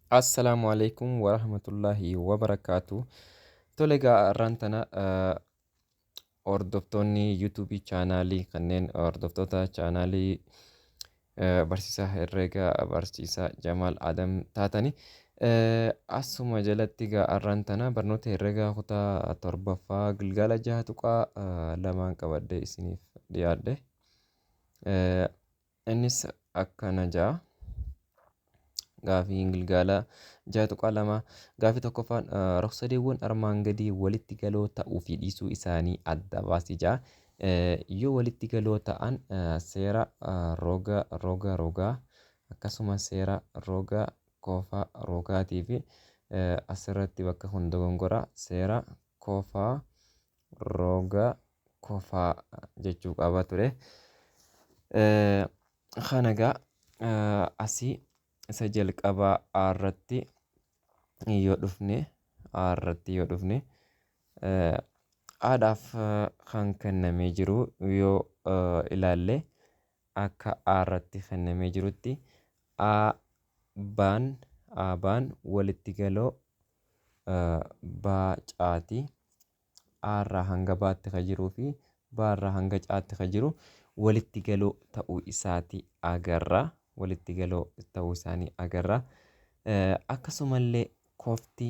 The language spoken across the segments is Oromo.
Assalamualaikum warahmatullahi wabarakatuh. Tole egaa har'aan tana hordoftoonni yuutuubii chaanaalii kanneen hordoftoota chaanaalii barsiisaa herreegaa barsiisaa Jamaal Adam taatanii asuma jalatti egaa har'aan tana barnoota herreegaa kutaa torbaffaa gilgaala jaha tuqaa lamaan qabadhee isiniif dhiyaadhe. Innis akkana ja'a. Gaafii gilgaala jaha tuqaa lama gaafii tokkoffaan rog-sadeewwan armaan gadii walitti galoo ta'uu fi dhiisuu isaanii adda baasi ja'a. Yoo walitti galoo ta'an seera rogaa akkasumas seera roga koofaa rogaatii fi asirratti bakka kun dogongora seera koofaa roga koofaa jechuu qaba ture. Kana egaa asii isa jalqabaa irratti yoo dhufne aadhaaf kan kennamee jiru yoo ilaalle akka irratti kennamee jirutti aabaan walitti galoo baacaati. Irraa hanga baatti kan jiruu fi baarraa hanga caatti kan jiru walitti galoo ta'uu isaati agarra. Walitti galoo ta'uu isaanii agarra. Akkasumallee koofti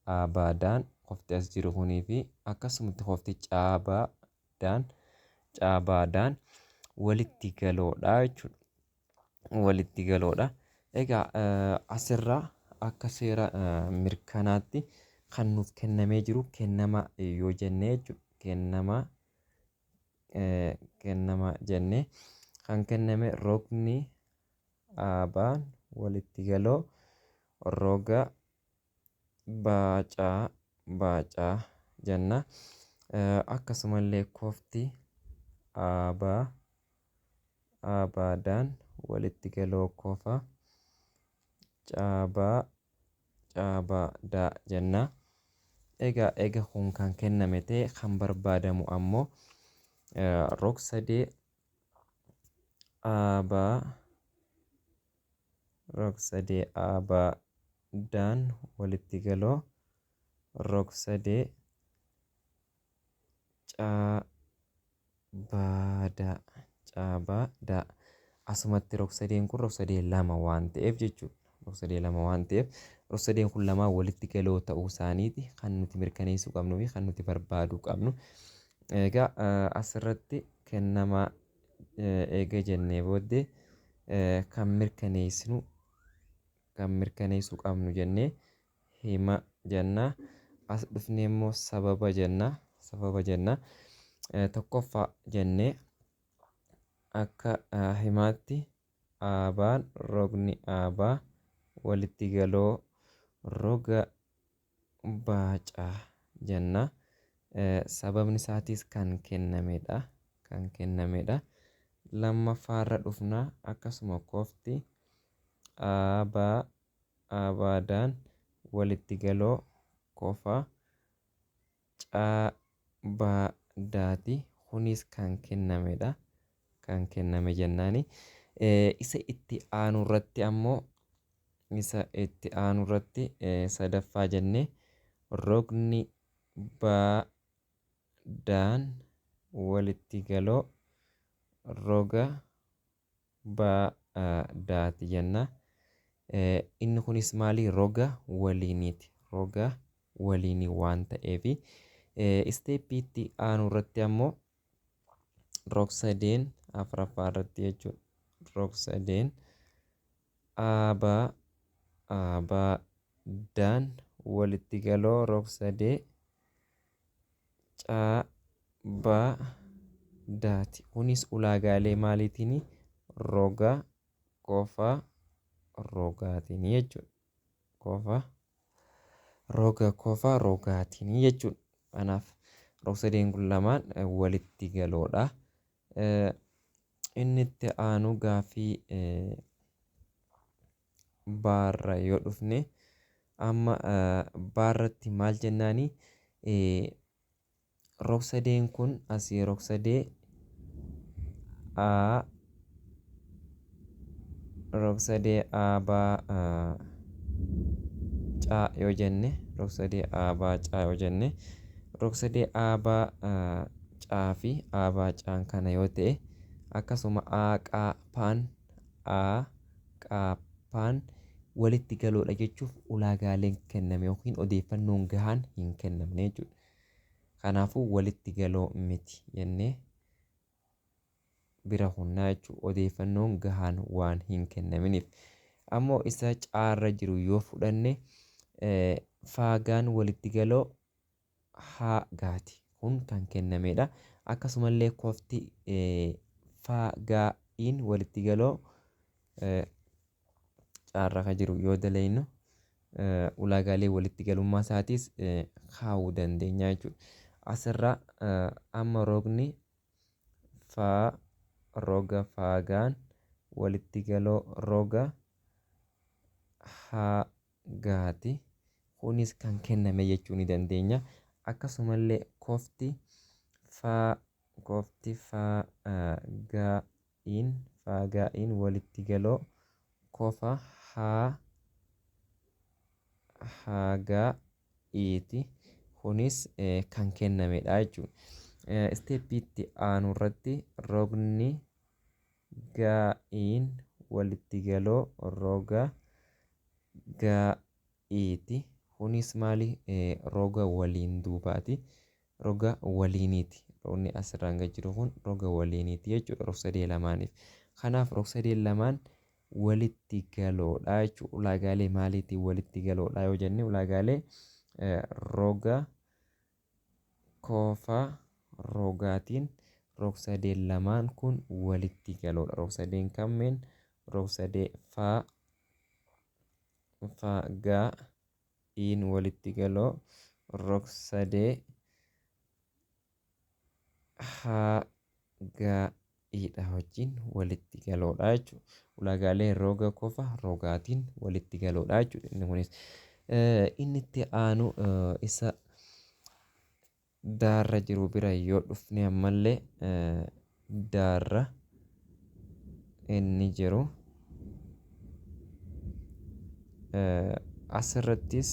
aabaadhaan koofti as jiru kunii fi akkasumatti koofti caabaadhaan walitti galoodha jechuudha. Walitti galoodha. Egaa asirraa akka seera mirkanaatti kan nuuf kennamee jiru kennama yoo jennee jechuudha. Kennama jennee kan kenname rogni aabaan walitti galoo roga baacaa jenna. Akkasumallee koofti aabaadhaan walitti galoo koofaa caabaadhaa jenna. Egaa kun kan kenname ta'e kan barbaadamu ammoo rog-sadee aabaadhaan walitti galoo rog-sadee caabaadhaa. Asumatti rog-sadeen kun rog-sadee lama waan ta'eef jechuudha. Rog-sadeen kun lamaan walitti galoo ta'uu isaaniiti kan nuti mirkaneessuu qabnuu fi kan nuti barbaaduu qabnu. Egaa asirratti kennama eega jennee booddee kan mirkaneessuu qabnu jennee hima jenna. As dhufnee immoo sababa jenna. Tokkoffaa jennee akka himaatti rogni aabaa walitti galoo roga baacaa jenna. Sababni isaatis kan kennamedha. Lammaffaarra dhufnaa akkasuma koofti aabaadhaan walitti galoo koofaa caabaadhaati. Kunis kan kenname jennaani. Isa itti aanu irratti sadaffaa jennee rogni baadhaan walitti galoo roga baadaati jenna. Inni kunis maali? Roga waliiniiti. Roga waliinii waan ta'eefi isteeppii itti aanu irratti ammoo rog-sadeen afuraffaa irratti jechuudha. Rog-sadeen aabaadhaan walitti galoo rog-sadee caabaadhaati. Kunis ulaagaalee maaliitiin? Roga koofaa rogaatiin jechuudha. Roga koofaa rogaatiin jechuudha. Kanaaf rog-sadeen kun lamaan walitti galoodha. Inni itti aanu gaafii baarra yoo dhufne amma baarratti maal jennaani? Rog-sadeen kun asii rog-sadee rog-sadee aabaa caa yoo jenne rog-sadee aabaa caa yoo jenne rog-sadee aabaa caa fi aabaa caan kana yoo ta'e akkasuma qaaphaan walitti galoodha jechuuf ulaagaaleen kenname yookiin odeeffannoon gahaan hin kennamne jechuudha. Kanaafuu walitti galoo miti jennee bira humnaa jechuudha. Odeeffannoon gahaan waan hin kennaminiif. Ammoo isa caarra jiru yoo fudhanne faagaan walitti galoo haagaati. Kun kan kennamedha. Akkasumallee kofti faagaa'iin walitti galoo caarra kan jiru yoo dalaynu ulaagaalee walitti galummaa isaatis kaa'uu dandeenya jechuudha. Asirraa amma rogni roga faagaan walitti galoo roga haagaati. Kunis kan kenname jechuu ni dandeenya. Akkasumallee kofti faagaa'iin walitti galoo kofa haagaa'iiti. Kunis kan kennamedha jechuudha. Isteeppiitti aanu irratti rogni gaa'iin walitti galoo roga gaa'iiti. Kunis maali? Roga waliin duubaati. Roga waliiniiti. Rogni asirraan gad jiru kun roga waliiniiti jechuudha rog-sadee lamaaniif. Kanaaf rog-sadee lamaan walitti galoodha jechuudha. Ulaagaalee maaliitiin walitti galoodha yoo jenne ulaagaalee roga kofa rogaatiin rog-sadee lamaan kun walitti galoodha. Rog-sadeen kanneen rog-sadee faagaa'iin walitti galoo rog-sadee haagaa'iidha wajjin walitti galoodha jechuudha. Ulaagaalee roga kofa rogaatiin walitti galoodha jechuudha. Inni kunis inni itti aanu isa daarra jiru bira yoo dhufne ammallee daarra inni jiru asirrattis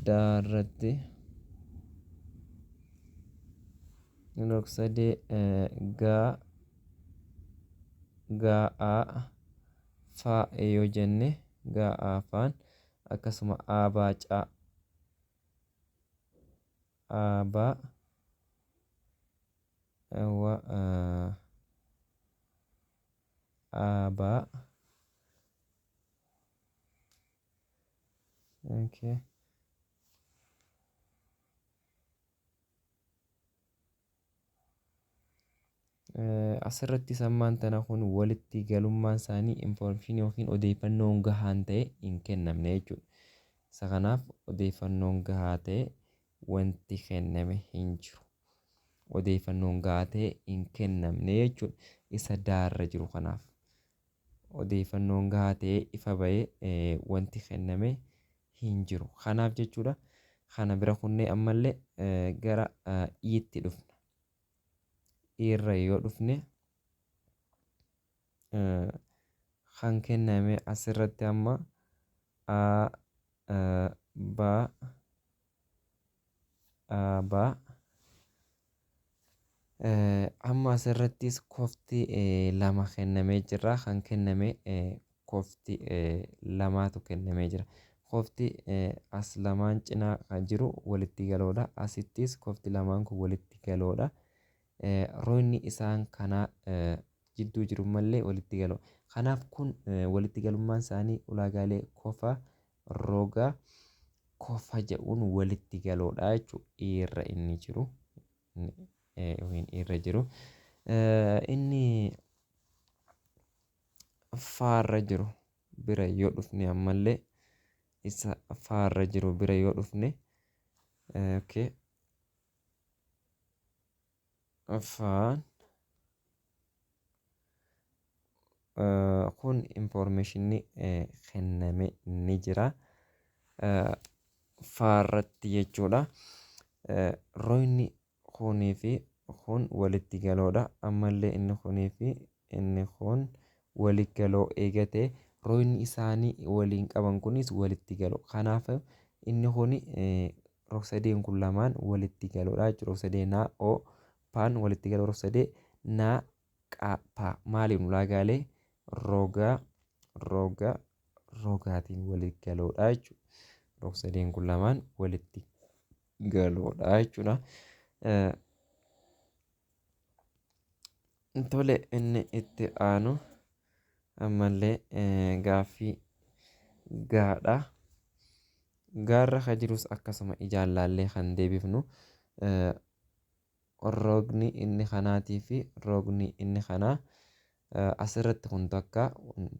daarratti rog-sadee gaa'aa faa yoo jenne gaa'aa faan akkasuma aabaa caa aabaa asirratti sammaan tana kun walitti galummaan isaanii infoormeeshinii yookiin odeeffannoon gahaan ta'e hin kennamne jechuudha. Isa kanaaf odeeffannoon gahaa ta'e wanti kenname hin jiru. Odeeffannoon gahaa ta'e hin kennamne jechuudha. Isa daarra jiru kanaaf odeeffannoon gahaa ta'e ifa ba'ee wanti kenname hin jiru. Kanaaf jechuudha. Kana bira kunnee ammallee gara iitti dhufna. Irra yoo dhufne kan kenname asirratti amma aabaa amma asirrattis kofti lama kennamee jira. Kan kenname kofti lamaatu kennamee jira. Kofti as lamaan cinaa kan jiru walitti galoodha. Asittis kofti lamaan kun walitti galoodha. Roonni isaan kanaa jidduu jiru malee walitti galoo. Kanaaf kun walitti galummaan isaanii ulaagaalee kofa roga kofa jedhuun walitti galoodha jechuudha. Irra inni jiru irra jiru inni faarra jiru bira yoo dhufne ammallee isa faarra jiru bira yoo dhufne afaan kun infoormeeshinii kenname ni jira faarratti jechuudha. Roonni kunii fi kun walitti galoodha. Ammallee inni kunii fi inni kun walitti galoo eegatee roonni isaanii waliin qaban kunis walitti galoo. Kanaaf inni kun rog-sadeen kun lamaan walitti galoodha jechuudha. Rog-sadee naa oo paan walitti galoo rog-sadee naa qaa maaliin ulaagaalee rogaatiin walitti galoodha jechuudha. Rog-sadeen kun lamaan walitti galoodha jechuudha. Tole inni itti aanu ammallee gaaffii gaadha. Gaarra kan jirus akkasuma ijaan laallee kan deebifnu rogni inni kanaatii fi rogni inni kanaa asirratti kun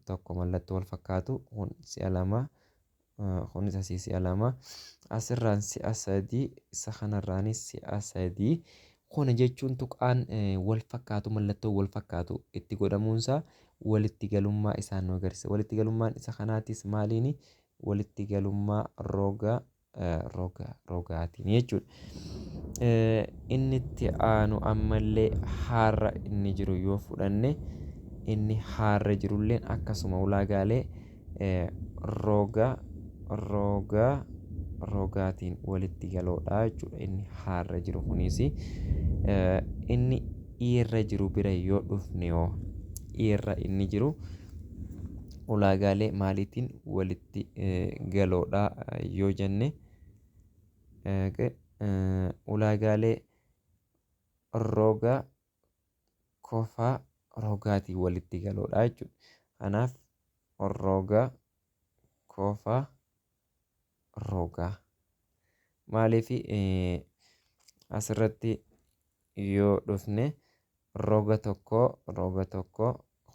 tokko mallattoo wal fakkaatu kun si'a lama kunis asii si'a lama asirraan si'a sadii isa kanarraanis si'a sadii. Kana jechuun tuqaan wal fakkaatu mallattoo wal fakkaatu itti godhamuunsaa walitti galummaa isaan nu agarsiisa. Walitti galummaan isa kanaatis maaliini? Walitti galummaa rogaatiin jechuudha. Inni itti aanu ammallee haarra inni jiru yoo fudhanne inni haarra jirullee akkasuma ulaagaalee rogaatiin walitti galoodha jechuudha. Inni haarra jiru kunis inni irra jiru bira yoo dhufne yoo irra inni jiru ulaagaalee maaliitiin walitti galoodha yoo jenne ulaagaalee roga kofaa rogaatiin walitti galoodha jechuudha. Kanaaf roga kofaa rogaa maaliif asirratti yoo dhufne roga tokko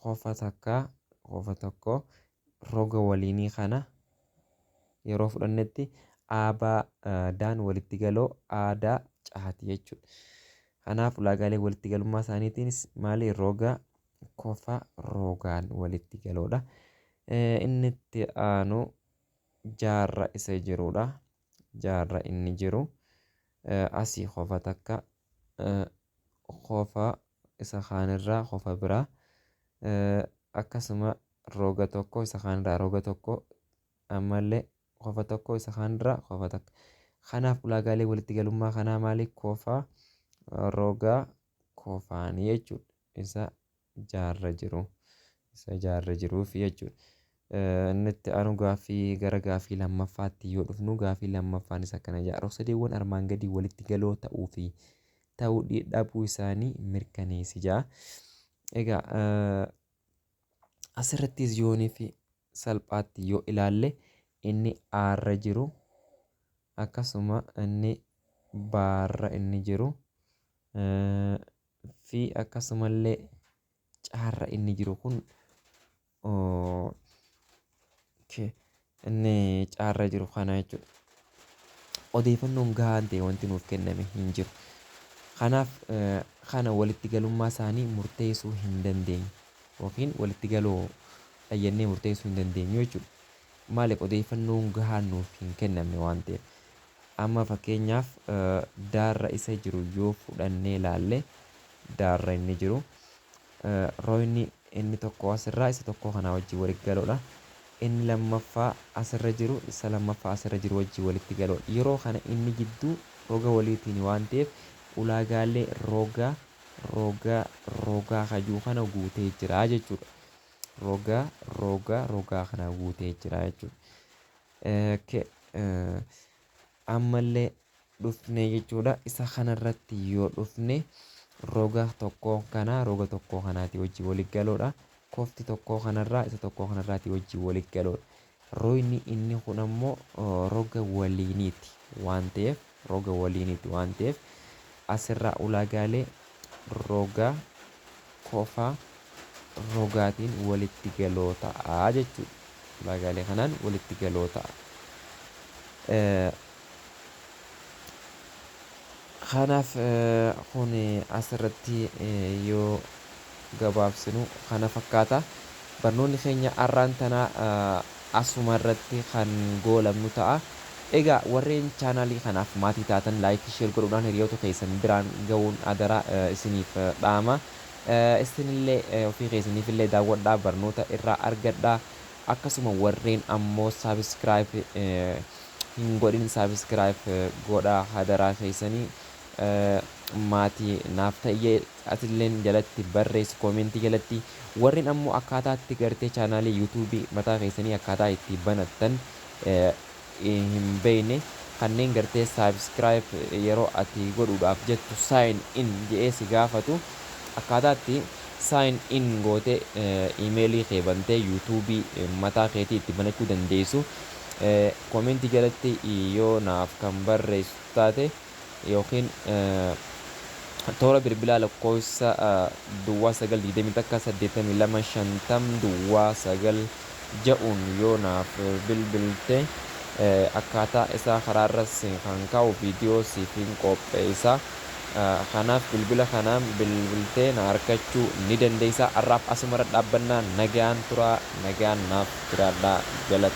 qofa tokko roga waliinii kana yeroo fudhannetti abaadhaan walitti galoo aadaa caati jechuudha. Kanaaf ulaagaalee walitti galummaa isaaniitiinis maali roga qofa rogaan walitti galoodha. Inni itti aanu jaarra isa jirudha. Jaarra inni jiru asii qofa takka qofa isa kaanirraa qofa biraa akkasuma roga tokko isa kaanirraa roga tokko ammallee qofa tokko isa kaanirraa qofa takka. Kanaaf ulaagaalee walitti galummaa kanaa maali? Qofa rogaa qofaanii jechuudha. Isa jaarra jiruuf jechuudha. Inni itti aanu gaaffii gara gaaffii lammaffaatti yoo dhufnu gaaffii lammaffaan isa kana jedha. Rog-sadeewwan armaan gadii walitti galoo ta'uu fi ta'uu dhabuu isaanii mirkaneessi jedha. Egaa asirrattis yoonii fi salphaatti yoo ilaalle inni aarra jiru akkasuma inni baarra inni jiru fi akkasumallee caarra inni jiru kun inni caarra jiru kana jechuudha. Odeeffannoon gahaan ta'e wanti nuuf kenname hin jiru. Kanaaf kana walitti galummaa isaanii murteessuu hin dandeenyu yookiin walitti galoo dhayyannee murteessuu hin dandeenyu jechuudha. Maaliif odeeffannoon gahaan nuuf hin kennamne waan ta'eef. Amma fakkeenyaaf daarra isa jiru yoo fudhannee ilaalle daarra inni jiru roonni inni tokko asirraa isa tokko kanaa wajjin walitti galoodha. Inni lammaffaa asirra jiru isa lammaffaa asirra jiru wajjin walitti galoodha. Yeroo kana inni gidduu roga waliitiin waan ta'eef ulaagaalee rogaa hajuu kana guutee jira jechuudha. Rogaa kana guutee jira jechuudha. Ammallee dhufne jechuudha. Isa kanarratti yoo dhufne roga tokkoo kanaati wajjin walitti galoodha. Kofti tokkoo kanarraa isa tokkoo kanarraati wajjin walitti galoodha. Roonni inni kun ammoo roga waliiniiti waan ta'eef asirraa ulaagaalee roga kofaa rogaatiin walitti galoo ta'a jechuudha. Ulaagaalee kanaan walitti galoo ta'a. Kanaaf kun asirratti yoo gabaabsinu kana fakkaata. Barnoonni keenya har'aan tanaa asuma irratti kan goolabnu ta'a. Egaa warreen chaanaalii kanaaf maatii taatan laayikii sheer godhuudhaan hiriyoota keessan biraan ga'uun adaraa isiniif dhaama. Isinillee ofii keessaniifillee daawwadhaa barnoota irraa argadhaa. Akkasuma warreen ammoo saabskraayib hin godhin saabskraayib godhaa hadaraa keessanii. Maatii naaf ta'ee atilleen jalatti barreessi koomentii jalatti warreen ammoo akkaataatti gartee chaanaalii yuutuubii mataa keessanii akkaataa itti banattan hin beekne kanneen gartee saabskraayib yeroo ati godhuudhaaf jettu saayin in jedhee si gaafatu akkaataatti saayin in gootee iimeelii kee bantee yuutuubii mataa keetii itti banachuu dandeessu. Koomentii jalatti yoo naaf kan barreessu taate yookiin toora bilbilaa lakkoofsa duwwaa 921 duwwaa 9 ja'uun yoo naaf bilbilte akkaataa isaa karaarras kan kaa'u viidiyoo siifin qopheessa. Kanaaf bilbila kanaan bilbiltee na argachuu ni dandeessa. Har'aaf asumarra dhaabbannaa nagaan turaa nagaan naaf jiraadhaa galata.